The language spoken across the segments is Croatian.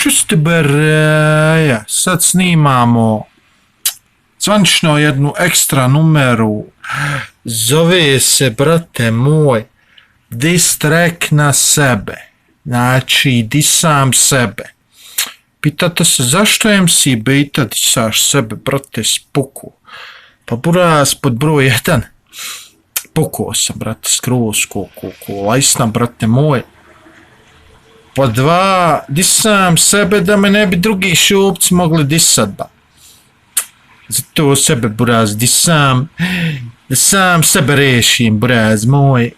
Čusti Bereja, sad snimamo zvanično jednu ekstra numeru, zove se, brate moj, diss track na sebe, znači disam sebe. Pitate se zašto MC Bejta disaš sebe, brate, spuku? Pa buraz pod broj 1, pukao sam, brate, skroz ko lajsna, brate moj. Po 2, disam sebe da me ne bi drugi šupci mogli disat, ba. Zato sebe, buraz, disam, da sam sebe rešim, buraz moj.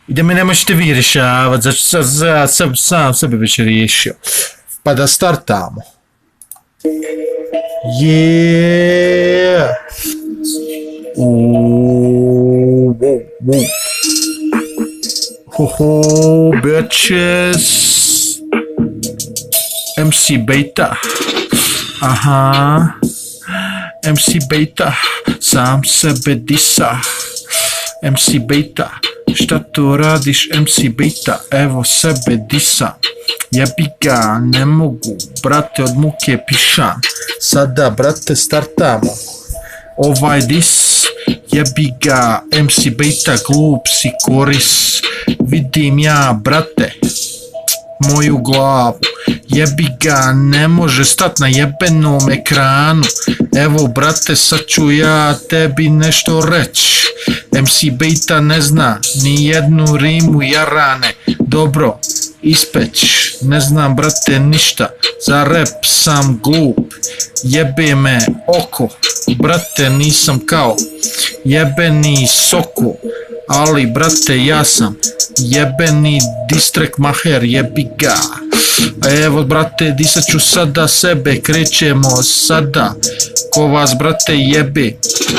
I da me ne možete vi rješavat, zato sam sebe već riješio. Pa da startamo. Yeah! Ho, bitches! MC Bejta. Aha. MC Bejta. Sam sebe disa. MC Bejta. Šta to radiš, MC Bejta? Evo sebe disa. Jebi ga, ne mogu, brate, od muke pišam. Sada, brate, startamo ovaj dis. Jebi ga, MC Bejta, glup si, koris. Vidim ja, brate, moju glavu. Jebi ga, ne može stat na jebenom ekranu. Evo, brate, sad ću ja tebi nešto reći. MC Bejta ne zna ni jednu rimu jarane. Dobro, ispeć, ne znam, brate, ništa. Za rap sam glup. Jebe me oko, brate, nisam kao jebeni Soko. Ali, brate, ja sam jebeni distrek maher, jebi ga. Evo, brate, disat ću sada sebe, krećemo sada. Ko vas, brate, jebe,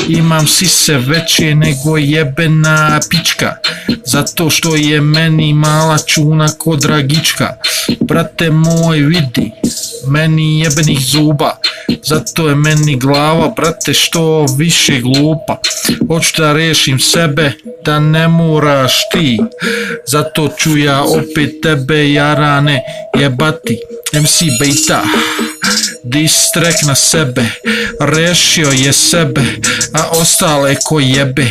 imam sise veće nego jebena pička. Zato što je meni mala čuna ko Dragička. Brate moj, vidi, meni jebenih zuba. Zato je meni glava, brate, što više glupa. Hoću da rešim sebe, da ne moraš ti. Zato ću ja opet tebe, jarane, jebati. MC Bejta, diss track na sebe, rešio je sebe, a ostale ko jebe.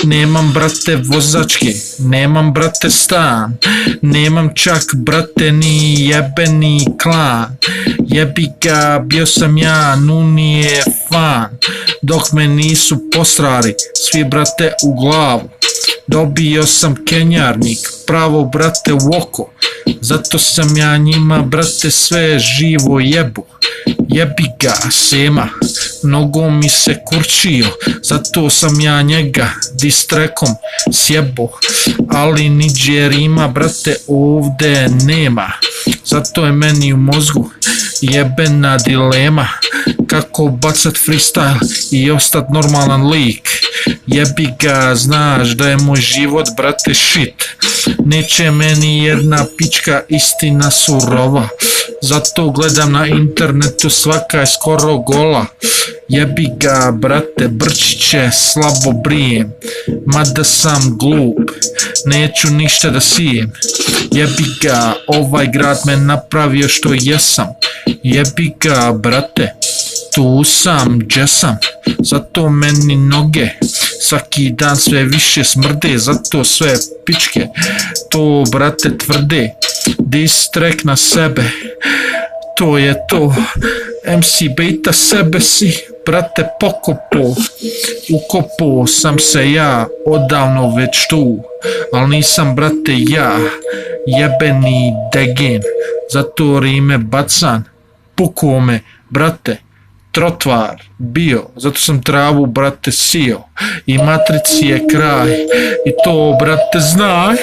Nemam, brate, vozačke, nemam, brate, stan, nemam čak, brate, ni jebeni klan. Jebi ga, bio sam ja Nunije fan, dok me nisu posrali svi, brate, u glavu. Dobio sam kenjarnik, pravo, brate, u oko. Zato sam ja njima, brate, sve živo jebu. Jebi ga, Sema, mnogo mi se kurčio. Zato sam ja njega diss trackom sjebo. Ali niđe rima, brate, ovde nema. Zato je meni u mozgu jebena dilema. Kako bacat freestyle i ostat normalan lik. Jebi ga, znaš da je moj život, brate, shit. Neće meni jedna pička, istina surova. Zato gledam na internetu, svaka je skoro gola. Jebi ga, brate, brčiće, slabo brijem. Mada sam glup, neću ništa da sijem. Jebi ga, ovaj grad me napravio što jesam. Jebi ga, brate, tu sam, gdje sam. Zato meni noge svaki dan sve više smrde. Zato sve pičke to, brate, tvrde. Diss track na sebe, to je to. MC Bejta, sebe si, brate, pokopo. Ukopo sam se ja odavno već tu. Al nisam, brate, ja jebeni degen. Zato rime bacan, pukao me, brate, trotvar bio. Zato sam travu, brate, sio. I matrici je kraj. I to, brate, znaj.